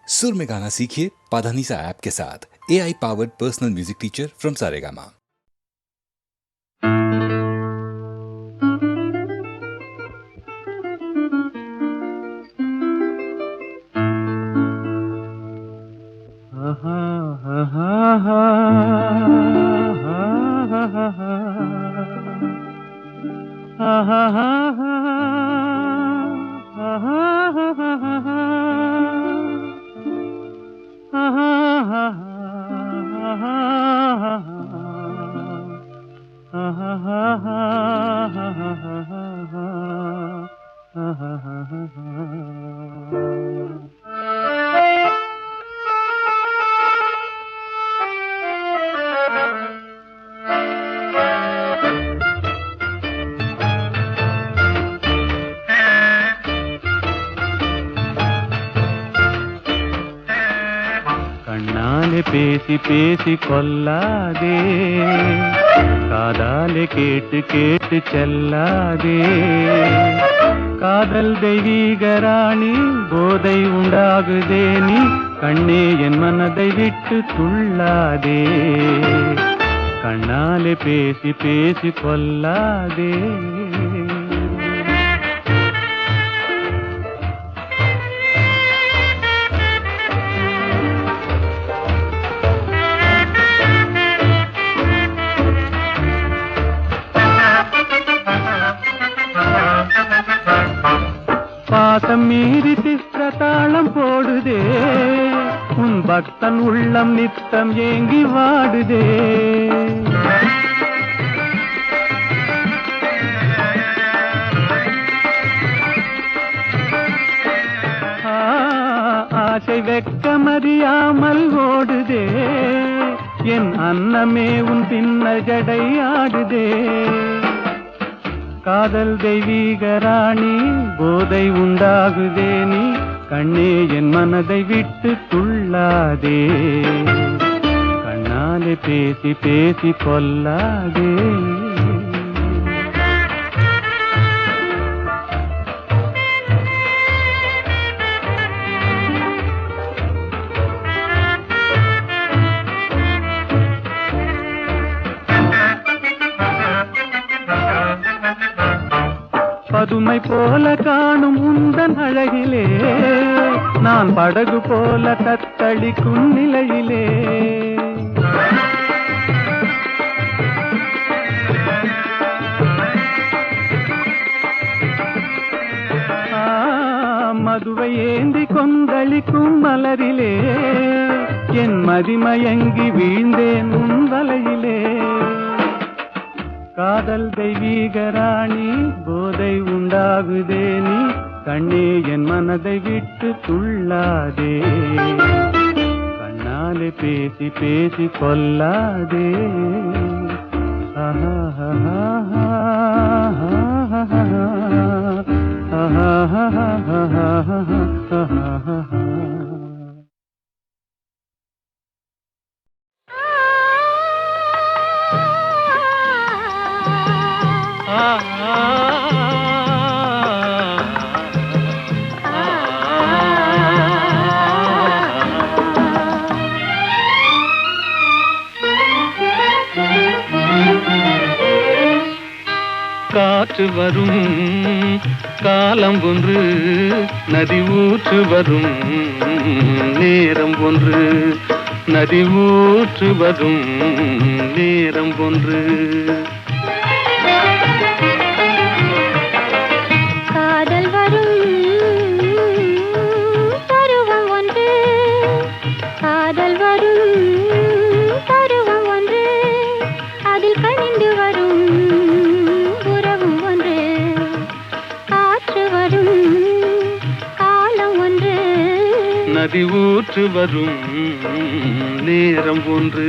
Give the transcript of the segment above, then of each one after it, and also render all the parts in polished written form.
सुर में गाना सीखिए पाधानीसा ऐप के साथ। AI powered personal music teacher from Saregama. கண்ணாலே பேசி பேசி கொல்லாதே, காதாலே கேட்டு கேட்டு செல்லாதே. காதல் தெய்வீக ராணி, போதை உண்டாகுதே நீ, கண்ணே என் மனதை விட்டு துள்ளாதே. கண்ணாலே பேசி பேசி கொல்லாதே. பாசம் மீறி சித்திரத்தாளம் போடுதே, உன் பக்தன் உள்ளம் நித்தம் ஏங்கி வாடுதே. ஆசை வெட்கமறியாமல் ஓடுதே, என் அன்னமே உன் பின்ன ஜடை ஆடுதே. காதல் தெய்வீக ராணி, போதை உண்டாகுதே நீ, கண்ணே என் மனதை விட்டு துள்ளாதே. கண்ணாலே பேசி பேசி கொல்லாதே. பதுமை போல காணும் உந்தன் அழகிலே, நான் படகு போல தத்தளிக்கும் நிலையிலே. மதுவை ஏந்தி கொந்தளிக்கும் மலரிலே, என் மதிமயங்கி வீழ்ந்தேன் உன் வலையிலே. காதல் தெய்வீக ராணி, போதை உண்டாகுதே நீ, கண்ணே என் மனதை விட்டு துள்ளாதே. கண்ணாலே பேசி பேசி கொல்லாதே. காற்று வரும் காலம் ஒன்று, நதி ஊற்று வரும் நேரம் ஒன்று, நதி ஊற்று வரும் நேரம் ஒன்று. காதல் வரும் பருவம் ஒன்று, காதல் வரும் பருவம் ஒன்று, அதில் கனிந்து வரும் உறவும் ஒன்று. காற்று வரும் காலம் ஒன்று, நதி ஊற்று வரும் நேரம் ஒன்று.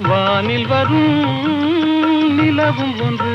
வானில் வரும் நிலவும் ஒன்று,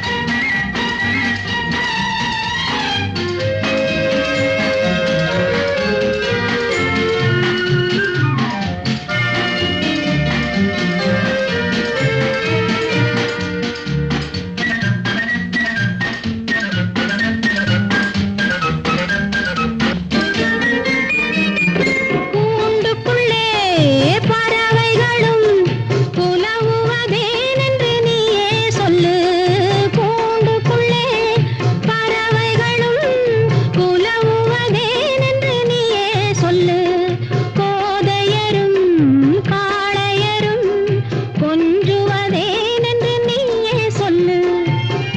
கூண்டுக்குள்ளே பறவைகளும் புலவுவதேனென்று நீயே சொல்லு. கூண்டுக்குள்ளே பறவைகளும் புலவுவதேனென்று நீயே சொல்லு. கோதையரும் காளையரும் கொஞ்சுவதேனென்று நீயே சொல்லு.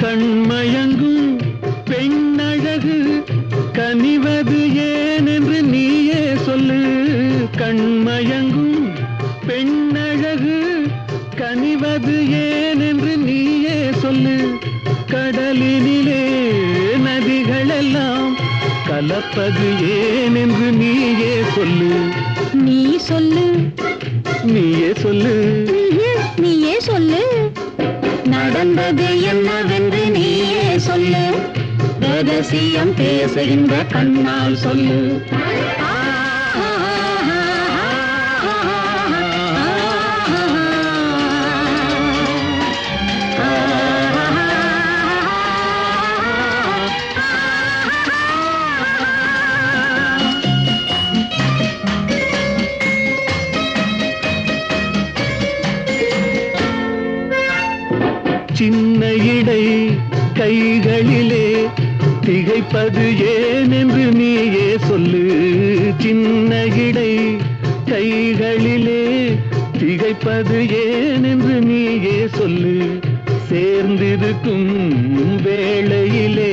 கண்மயங்கும் பெண்ணழகு கனிவது ஏனென்று நீயே சொல்லு. கண்மயங்கும் பெண்ணழகு கனிவது ஏனென்று நீயே சொல்லு. கடலினிலே நதிகளெல்லாம் கலப்பது ஏனென்று நீயே சொல்லு. நீ சொல்லு. நீயே சொல்லு. நீயே சொல்லு. நடந்தது என்னவென்று நீயே சொல்லு. ரகசியம் பேசுகின்ற கண்ணால் சொல்லு. சின்ன இடை கைகளிலே திகைப்பது ஏனென்று நீயே சொல்லு. சின்ன இடை கைகளிலே திகைப்பது ஏனென்று நீயே சொல்லு. சேர்ந்திருக்கும் வேளையிலே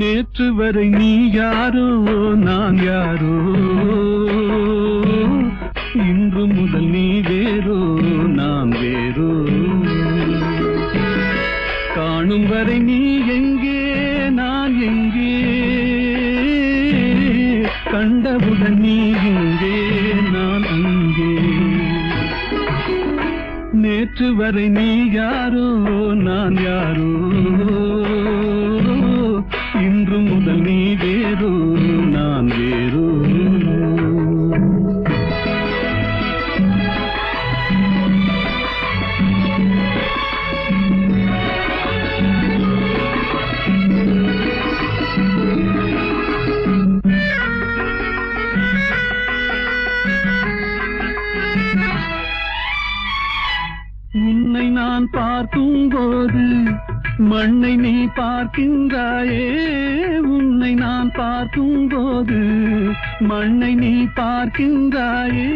நேற்று வரை நீ யாரோ நான் யாரோ, இன்று முதல் நீ வேறோ நான் வேறோ. காணும் வரை நீ எங்கே நான் எங்கே, கண்டவுடன் நீ இங்கே நான் அங்கே. நேற்று வரை நீ யாரோ நான் யாரோ, இன்று முதல் நீ வேறோ நான் வேறோ. உன்னை நான் பார்க்கும் போது மண்ணை நீ பார்க்கின்றாயே, உன்னை நான் பார்க்கும் போது மண்ணை நீ பார்க்கின்றாயே.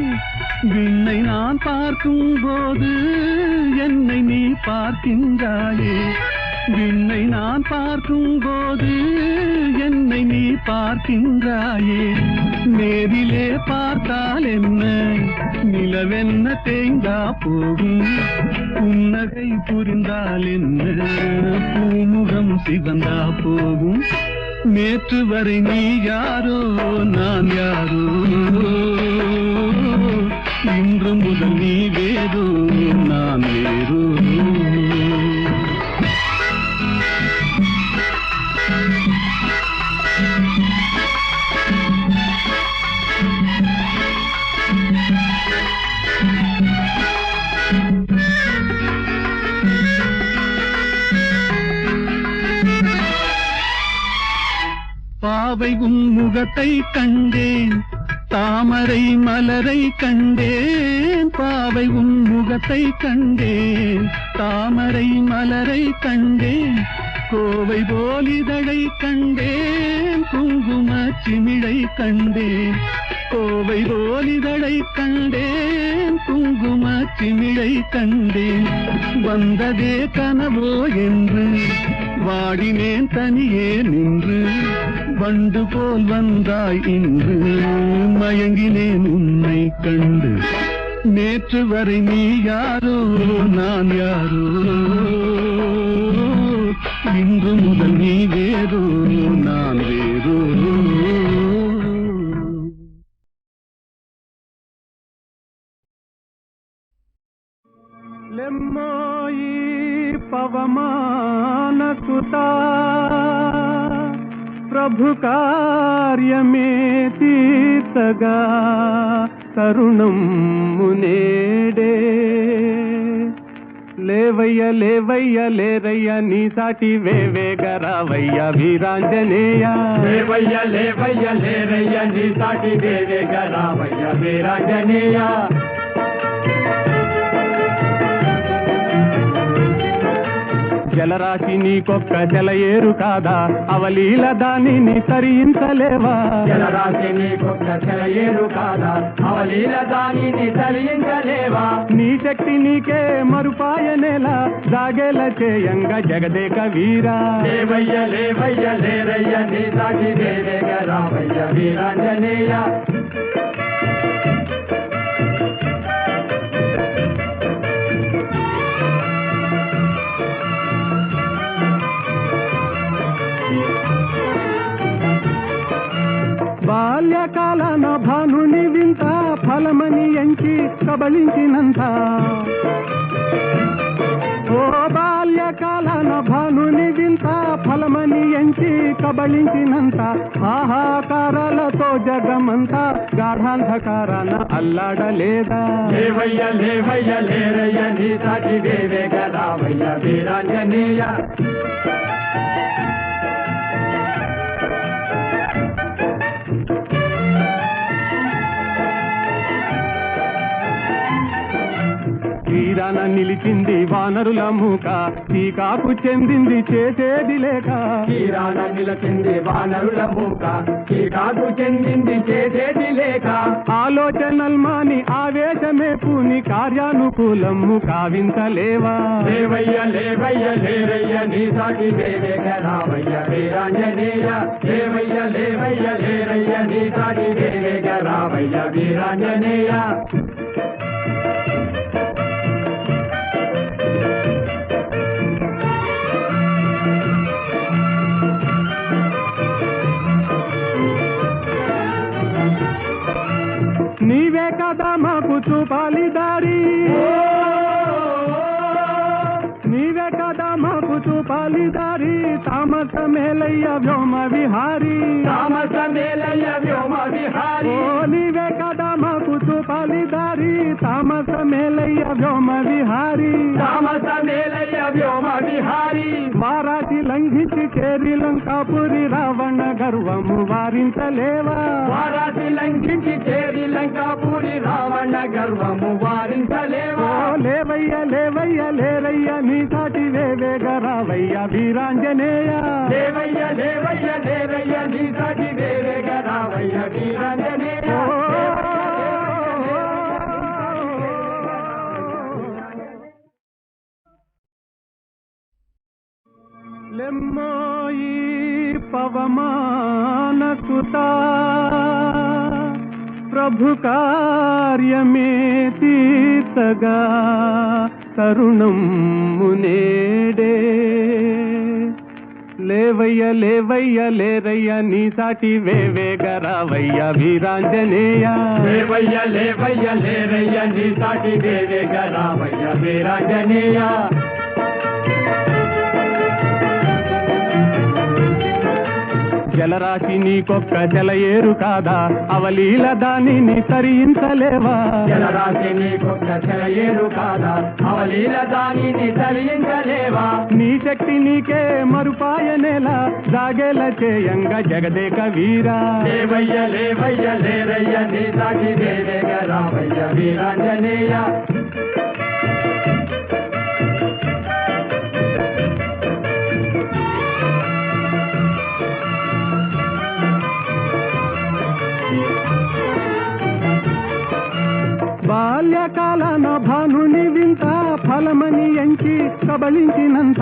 விண்ணை நான் பார்க்கும் போது என்னை நீ பார்க்கின்றாயே. விண்ணை நான் பார்க்கும் போது என்னை நீ பார்க்கின்றாயே. நேரிலே பார்த்தால் என்ன, நிலவென்ன தேய்ந்தா போகும், புன்னகை புரிந்தால் என்ன, பூமுகம் சிவந்தா போகும். நேற்று வரை நீ யாரோ நான் யாரோ, இன்று முதல் நீ வேறோ நான் வேறோ. பாவை உன் முகத்தை கண்டேன், தாமரை மலரை கண்டேன். பாவை உன் முகத்தை கண்டேன், தாமரை மலரை கண்டேன். கோவை போலிதழை கண்டேன், குங்கும சிமிழை கண்டேன். கோவை போலிதழை கண்டேன், குங்கும சிமிழை கண்டேன். வந்ததே கனவோ என்று வாடினேன் தனியே நின்று, வண்டு போல் வந்தாய் இன்று மயங்கினேன் உன்னை கண்டு. நேற்று வரை நீ யாரோ நான் யாரோ, இன்று முதல் நீ வேறோ நான் வேறோ. లెమ్మోయి పవమాన సుతా ప్రభు కార్యమే తీర్చగా తరుణం మునేడే. లేవయ్య లేవయ్య లేరయ్య నీ సాటి వేవేగ రావయ్య వీరాంజనేయ. లేవయ్య లేవయ్య లేరయ్య నీ సాటి వేవేగ రావయ్య వీరాంజనేయ. జలరాశి నీకొక్క జలయేరు కాదా, అవలీల దానిని తరించలేవా. జలరాశి నీకొక్క జలయేరు కాదా, అవలీల దానిని తరించలేవా. నీ శక్తి నీకే మరుపాయనేలా, జాగేల చేయంగా జగదేక వీరా. లేవయ్య లేవయ్య లేరయ్య నీ సాటి వేవేగ రావయ్య వీరాంజనేయ. బాల్యకాలన భానుని వింత ఫలమని ఎంచి కబళించినంత. ఓ బాల్యకాలన భానుని వింత ఫలమని ఎంచి కబళించినంత. ఆహాకారాలతో జగమంతా గాఢాంధకారాన అల్లాడలేదా. లేవయ్య లేవయ్య లేరయ్య నీ సాటి వేవేగ రావయ్య వీరాంజనేయ. తీరాన నిలిచింది వానరుల మూక, టీకాకు చెందింది చేసేది లేక. తీరాన నిలిచింది వానరుల మూక, టీకాకు చెందింది చేసేది లేక. ఆలోచనల్మాని ఆవేశమే పూని కార్యానుకూలము కావించలేవా. లేవయ్య లేవయ్య లేరయ్య నీ సాటి వేవేగ రావయ్య వీరాంజనేయ. లేవయ్య లేవయ్య లేరయ్య నీ సాటి వేవేగ రావయ్య వీరాంజనేయ. నీవే కదా మాకు చూపాలి దారి, నీవే కదా మాకు చూపాలి దారి. తామస మేలయ్య వ్యోమ విహారీ, తామస మేలయ్య వ్యోమ విహారీ. ఓ నీవే కదా మాకు చూపాలి దారి. తామస మేలయ్య వ్యోమ విహారీ, తామస మేలయ్య వ్యోమ విహారీ. వారాసి లంఘించి చేరి లంకాపురి రావణ గర్వము వారించలేవా. వారాసి లంఘించి చేరి లంకాపురి రావణ గర్వము వారించలేవా. లేవయ్య లేవయ్య లేరయ్య నీ సాటి వేవేగ రావయ్య వీరాంజనేయ. లేవయ్య లేవయ్య లేరయ్య నీ సాటి వేవేగ రావయ్య వీరాంజనేయ. లెమ్మోయి పవమాన సుతా ప్రభు కార్యమే తీర్చగా తరుణం మునేడే. లేవయ్య లేవయ్య లేరయ్య నీ సాటి వేవేగ రావయ్య వీరాంజనేయ. లేవయ్య లేవయ్య లేరయ్య నీ సాటి వేవేగ రావయ్య వీరాంజనేయ. జలరాశి నీకొక్క జలయేరు కాదా, అవలీల దానిని తరించలేవా. జలరాశి నీకొక్క జలయేరు కాదా, అవలీల దానిని తరించలేవా. నీ శక్తి నీకే మరుపాయనేలా, జాగేల చేయంగా జగదేక వీరా. లేవయ్య లేవయ్య లేరయ్య నీ సాటి వేవేగ రావయ్య వీరాంజనేయ. బాల్యకాలన భానుని వింత ఫలమని ఎంచి కబళించినంత.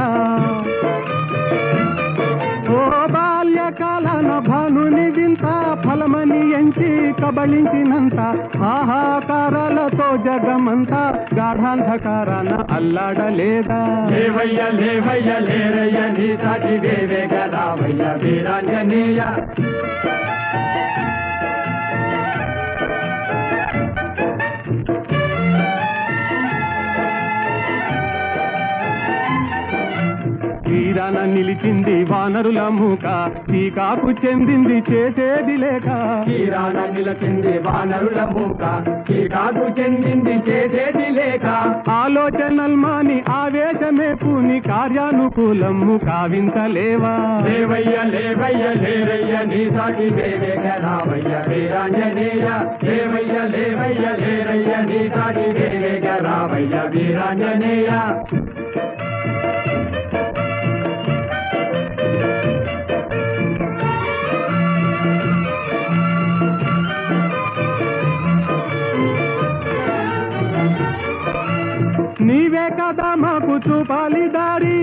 ఓ బాల్యకాలన భానుని వింత బలమని ఎంచి కబళించినంత ఆహాకారాలతో జగమంతా గాఢాంధకారాన అల్లాడలేదా? లేవయ్య లేవయ్య లేరయ్య నీ సాటి వేవేగ రావయ్య వీరాంజనేయ. తీరాన నిలిచింది వానరుల మూక, టీకాకు చెందింది చేసేది లేక. తీరాన నిలిచింది వానరుల మూక, టీకాకు చెందింది చేసేది లేక. ఆలోచనల్మాని ఆవేశమే పూని కార్యానుకూలము కావించలేవా? లేవయ్య లేవయ్య లేరయ్య నీ సాటి వేవేగ రావయ్య వీరాంజనేయ. లేవయ్య లేవయ్య లేరయ్య నీ సాటి వేవేగ రావయ్య వీరాంజనేయ. నీవే కదా మాకు చూపాలి దారి,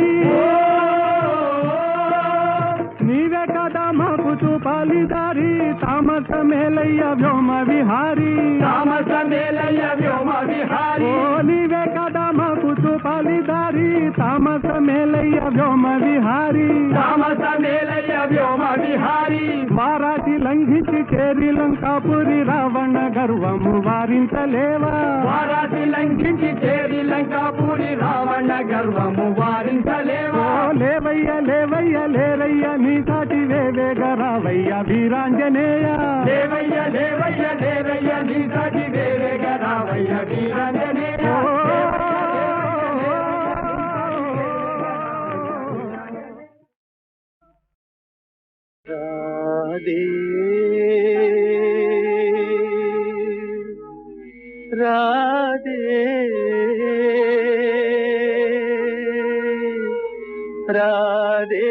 నీవే కదా మాకు చూపాలి దారి. తామస మేలయ్య వ్యోమ విహారీ, తామస మేలయ్య వ్యోమ విహారీ. ఓ నీవే కదా మాకు చూపాలి దారి. తామస మేలయ్య వ్యోమ విహారీ, తామస మేలయ్య వ్యోమ విహారీ. వారాటి లంఘించి చేరి లంకాపురి రావణ గర్వము వారించలేవా? వారాసి లంఘించి చేరి లంకాపురి రావణ గర్వము వారించలేవా? ఓ లేవయ్య లేవయ్య లేరయ్య నీ సాటి వేవేగ రావయ్య వీరాంజనేయ. లేవయ్య లేవయ్య లేరయ్య నీ సాటి వేవేగ రావయ్య వీరాంజనేయ. రాధే రాధే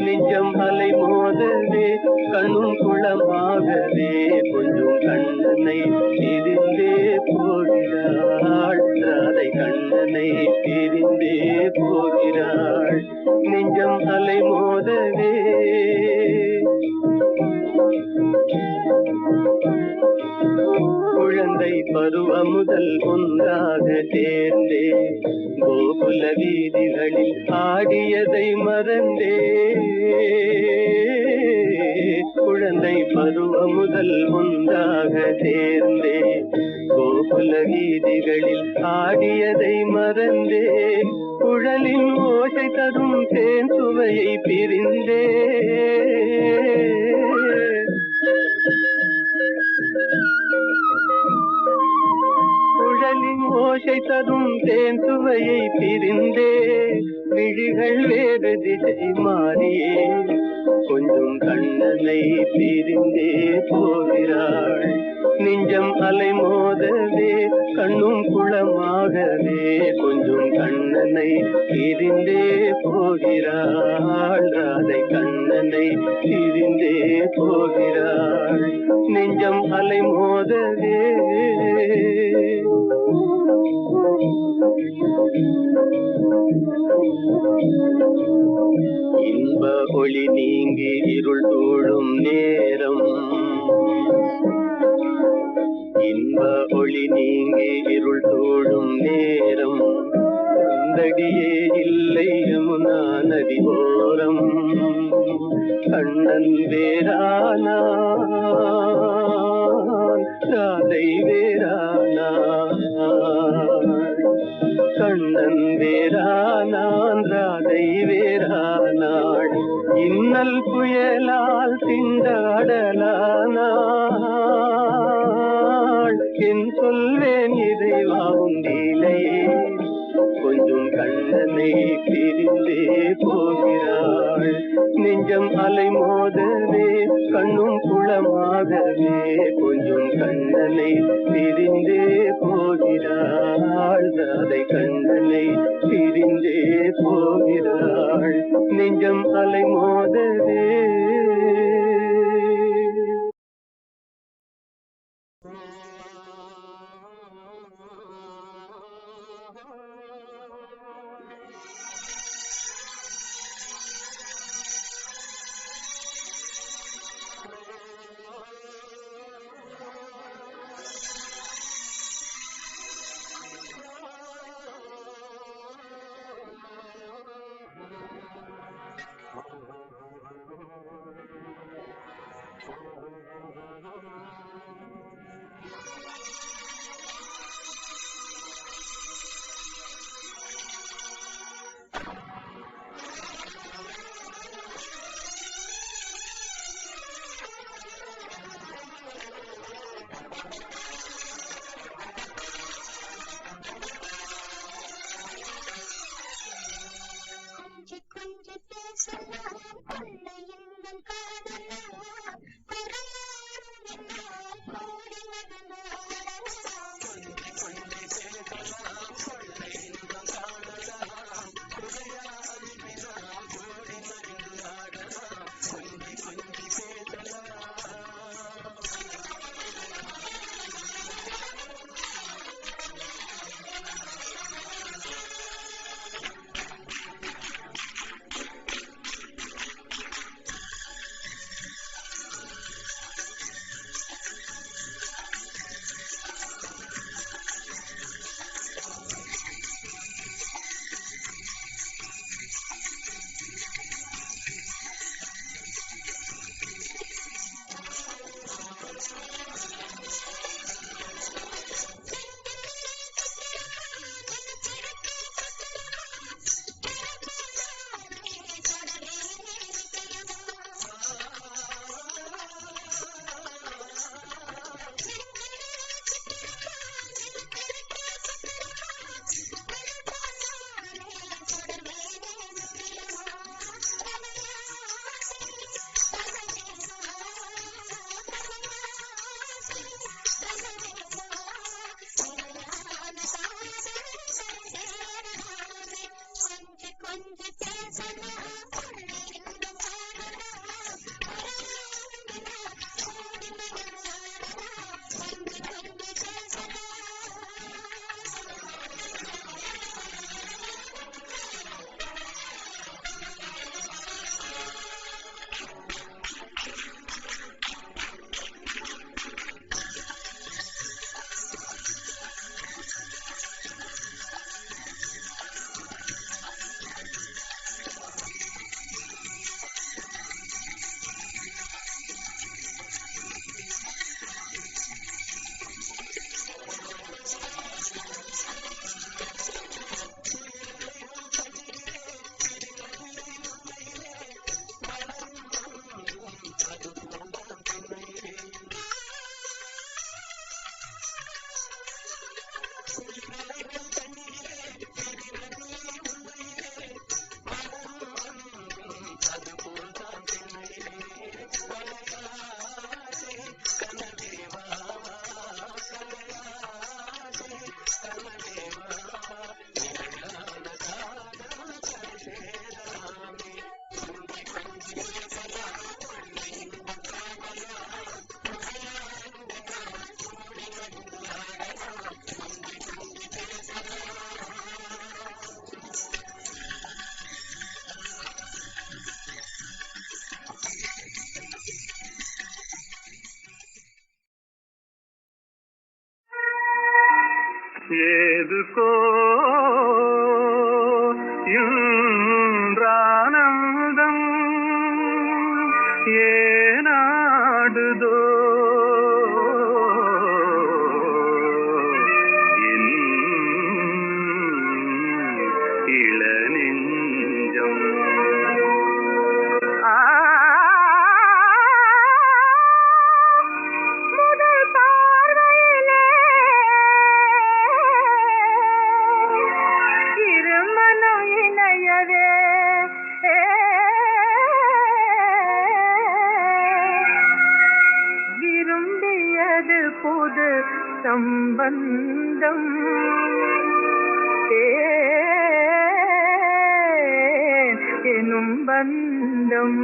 நெஞ்சம் அலை மோதவே கண்ணும் குளமாகவே கொஞ்சம் கண்ணனை பிரிந்தே போகிறாள். ராதை கண்ணனை பிரிந்தே போகிறாள். நெஞ்சம் அலை மோதவே குழந்தை பருவம் முதல் ஒன்றாக சேர்ந்தே கோகுல வீதிகளில் ஆடியதை மறந்தே. குழந்தை பருவம் முதல் ஒன்றாக சேர்ந்தே கோகுல வீதிகளில் ஆடியதை மறந்தே. குழலின் ஓசை தரும் தேன் சுவையை பிரிந்தே. குழலின் ஓசை தரும் தேன் சுவையை பிரிந்தே. விழிகள் வேறு திசை மாறியே கொஞ்சம் கண்ணனை பிரிந்தே போகிறாள். நெஞ்சம் அலை மோதவே கண்ணும் குளமாகவே கொஞ்சம் கண்ணனை பிரிந்தே போகிறாள். ராதை கண்ணனை பிரிந்தே போகிறாள். நெஞ்சம் அலை மோதவே இன்ப ஒளி நீங்கி இருள் சூழும் நேரம். இன்ப ஒளி நீங்கி இருள் சூழும் நேரம். கண்டடியே இல்லை யமுனா நதி ஓரம். கண்ணன் வேறானா ராதை வேறானா. கண்ணன் வேறானான் ராதை வேறானாள். இன்னல் புயலால் திண்டாடலானாள். என் சொல்வேன் இறைவா உன் லீலையே. கொஞ்சம் கண்ணனை பிரிந்தே போகிறாள். நெஞ்சம் அலை மோதவே கண்ணும் குளமாகவே கொஞ்சம் கண்ணனை பிரிந்தே போகிறாள். ராதை கண்ணனை பிரிந்தே போகிறாள். நெஞ்சம் அலை மோதவே ஏதுக்கோ இன்றானந்தம் ஏனாடுதோ என் இளநெஞ்சம் புது சம்பந்தம் எனும் பந்தம்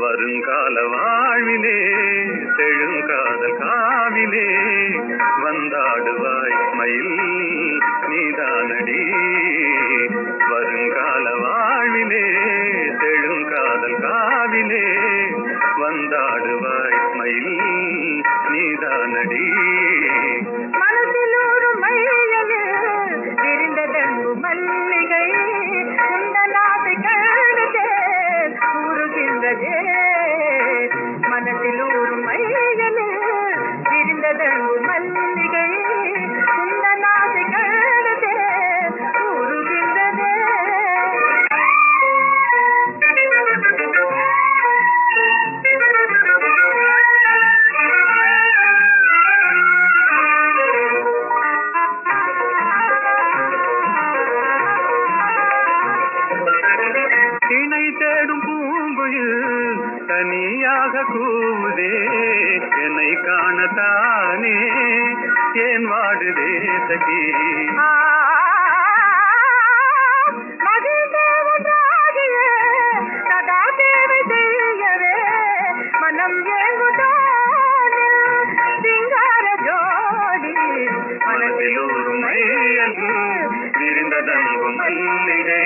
வருங்கால வாழ்விலே செழுங்காதல் காவிலே வந்தாடுவாய் மயில் நீதானடி வருங்கால வாழ்விலே செழுங்காதல் காவிலே வந்தாடுவாய் மயில் நீதானடி மனசில் ஒரு மையவே தெரிந்தது தானே ஏன் வாடுதே சகி மனம் ஏங்குதானே சிங்கார ஜோடி மனதில் ஒரு மையன்று விரிந்ததங்கும் மல்லிகை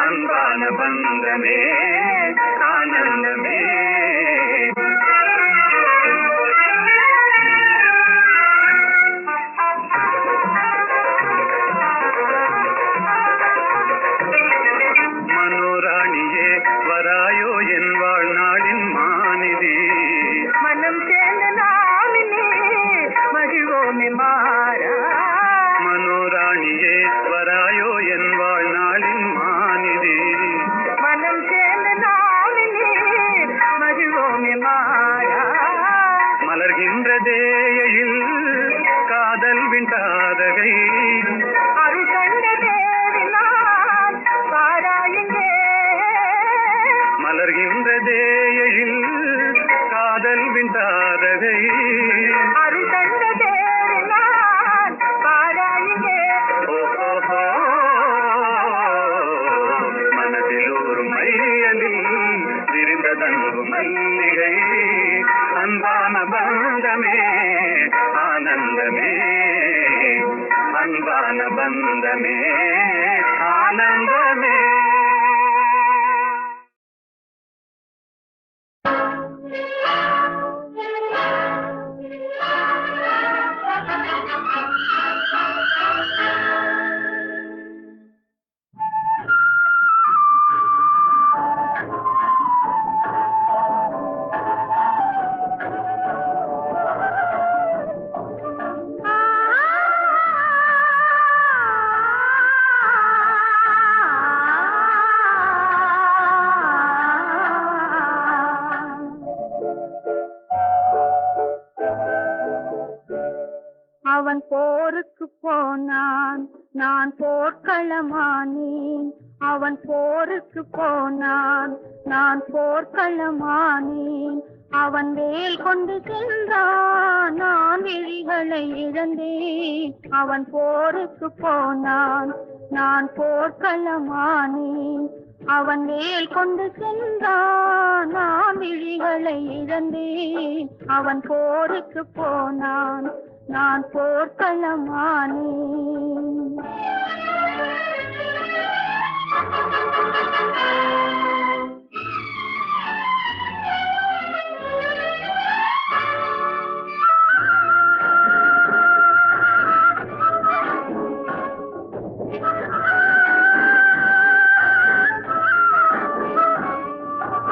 அன்பான பந்தமே ஆனந்தமே மனோராணியே வராயோ என் வாழ்நாளின் மாநிதி மனம் சேர்ந்த நாளினே மகிழ்வோமே மாறா மனோராணியே வராயோ என் வாழ்நாளின் மாநிதி மனம் சேர்ந்த நாளினே மகிழ்வோமே மாறா மலர்கின்றதேயில் காதல் விண்டாதகை அருள் கண்ட தேவினான் பாராயுங்கே மலர்கின்றதேயில் காதல் விண்டாதகை அருள் கண்ட தேவினான் பாராயுங்கே ஓஹோ மனதில் ஒரு மையலில் விரிந்ததங்கும் மல்லிகை அன்பான பந்தமே ஆனந்தமே அன்பான பந்தமே ஆனந்தமே அவன் போருக்கு போனான், நான் போர்க்களமானேன். அவன் போருக்கு போனான், நான் போர்க்களமானேன். அவன் வேல் கொண்டு சென்றான், நான் விழிகளை இழந்தேன். அவன் போருக்கு போனான், நான் போர்க்களமானேன். அவன் வேல் கொண்டு சென்றான், நான் விழிகளை இழந்தேன். அவன் போருக்கு போனான், நான் போர்க்களமானேன்.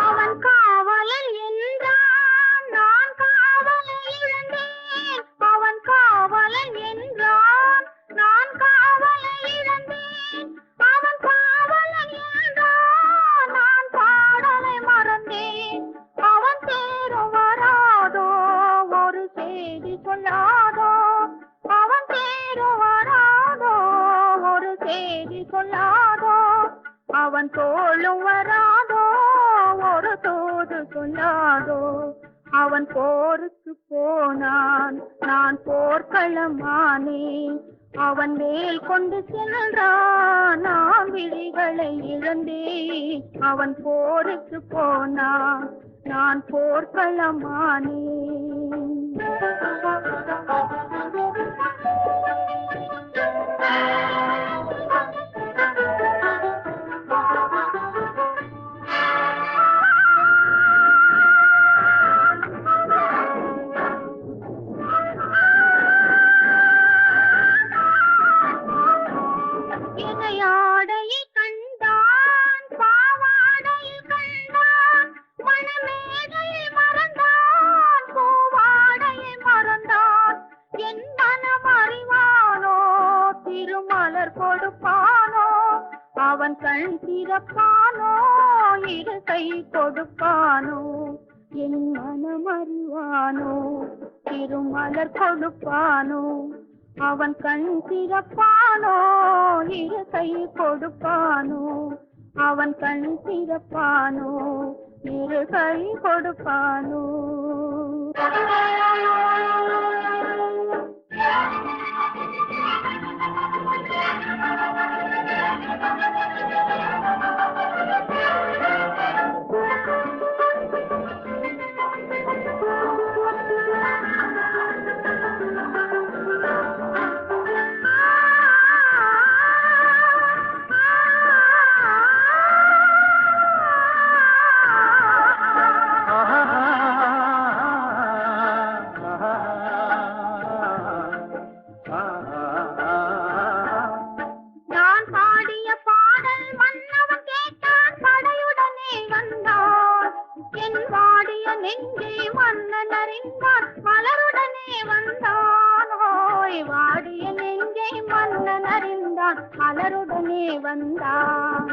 அவன் காவலன் என்றான், நான் காவலை இழந்தேன். அவன் காவலன் என்றான், நான் காவலை இழந்தேன். அவன் காவலன் என்றான், நான் பாடலை மறந்தேன். அவன் தேரும் வராதோ, ஒரு செய்தி சொல்லாதோ. அவன் தேரும் வராதோ, ஒரு செய்தி சொல்லாதோ. அவன் தோளும் வராதோ, ஒரு தூது சொல்லாதோ. அவன் போருக்கு போனான், நான் போர்க்களமானேன். அவன் வேல் கொண்டு சென்றான், நான் விழிகளை இழந்தேன். அவன் போருக்கு போனான், நான் போர்க்களமானேன். இணையாடையை கண்டான், பாவாடையில் கண்டான். மணமேடையை மறந்தான், பூவாடையை மறந்தான். என் மனம் அறிவானோ, திருமலர் கொடுப்பானோ. அவன் கண் திறப்பானோ, இரு கை கொடுப்பானோ. என் மனம் அறிவானோ, திருமலர் கொடுப்பானோ. அவன் கண் திறப்பானோ, இரு கை கொடுப்பானோ. அவன் கண் திறப்பானோ, இரு கை கொடுப்பானோ. மலருடனே வந்தான்.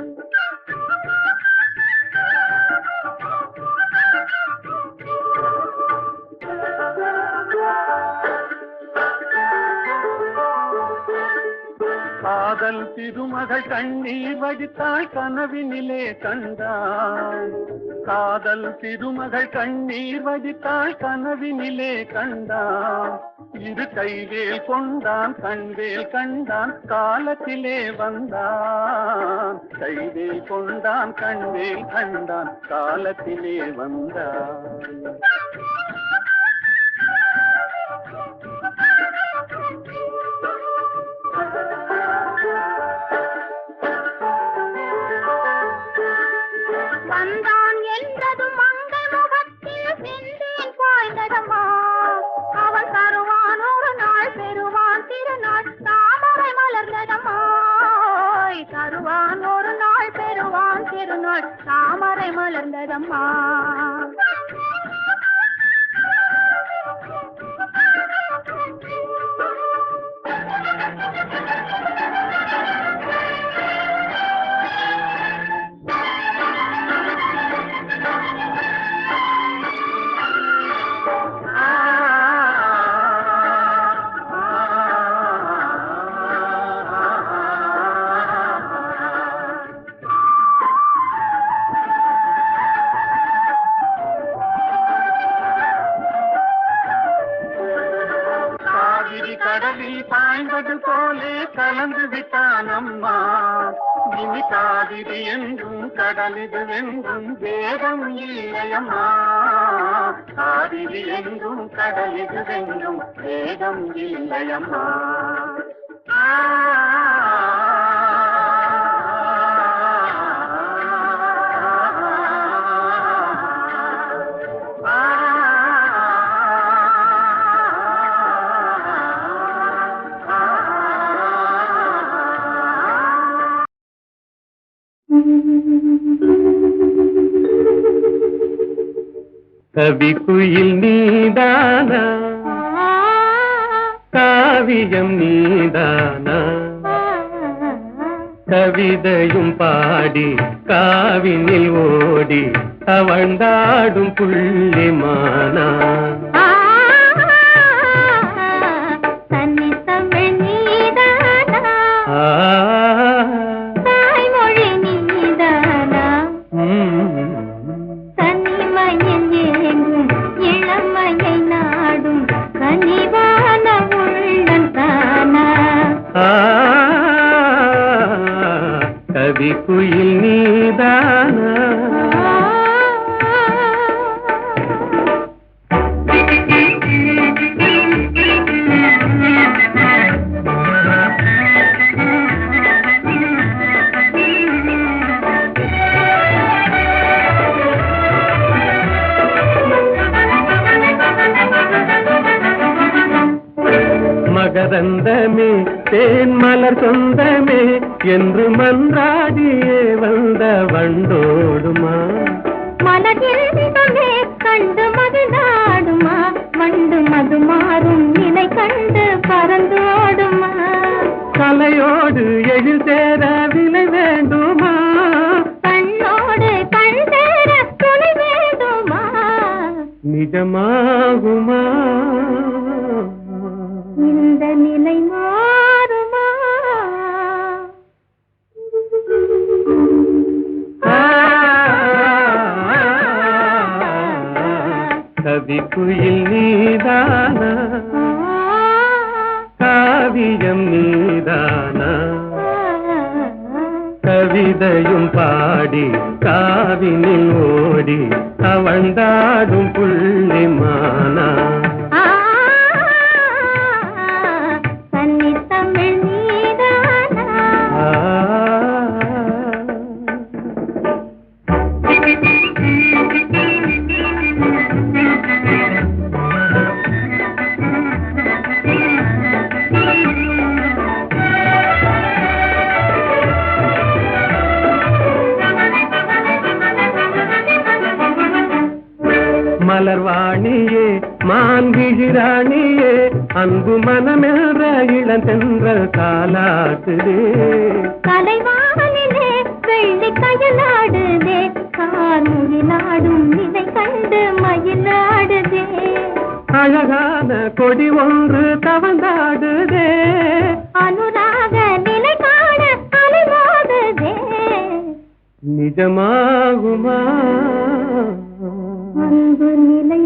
காதல் திருமகள் கண்ணீர் வடித்தாள் கனவினிலே கண்டான். காதல் திருமகள் கண்ணீர் வடித்தாள் கனவினிலே கண்டான். இரு கைவேல் கொண்டான் கண்வேல் கண்டான் காலத்திலே வந்தான். கைவேல் கொண்டான் கண்வேல் கண்டான் காலத்திலே வந்தான். வந்தான் என்றது மங்கை முகத்தில் செந்தேன் பாய்ந்ததம்மா. அவன் தருவான் ஒரு நாள் பெறுவான் திருநாள் தாமரை மலர்ந்ததம்மா. தருவான் ஒரு நாள் பெறுவான் திருநாள் தாமரை மலர்ந்ததம்மா. கடலில் பாய்ந்தது போலே கலந்து விட்டான் அம்மா. இனி காவிரி என்றும் கடலிது என்றும் வேதம் இல்லையம்மா. காவிரி என்றும் கடலிது என்றும் வேதம் இல்லையம்மா. கவி குயில் நீதானா, காவியம் நீதானா, கவிதையும் பாடி காவினில் ஓடி தவழ்ந்தாடும் புள்ளிமானா. கவி குயில் நீதானா. மகரந்தமே தேன் மலர் சொந்தமே என்று மன்றாடியே வந்த வண்டோடுமா. மலர்ந்தமே கண்டு மது நாடுமா. வண்டு மது மாறும் நிலை கண்டு பறந்தோடுமா. கலையோடு எழில் சேர விலை வேண்டுமா. கண்ணோடு கண் சேர துணை வேண்டுமா. நிஜமாகுமா இந்த நிலை மாறுமா. கவி குயில் காவியம் நீதானா கவிதையும் பாடி காவினில் ஓடி அவழ்ந்தாடும் புள்ளிமானா தமிழ் நீதானா மலர்வாணியே மான்கிழிராணியே அன்பு மனமென்ற இளந்தென்றல் காலாட்டுதே கலைவானிலே வெள்ளி கயலாடுதே கார்முகிலாடும் நிலை கண்டு மயிலாடுதே அழகான கொடி ஒன்று தவந்தாடுதே அனுராக நிலை காண அலைமோதுதே நிஜமாகுமா அன்பு நிலை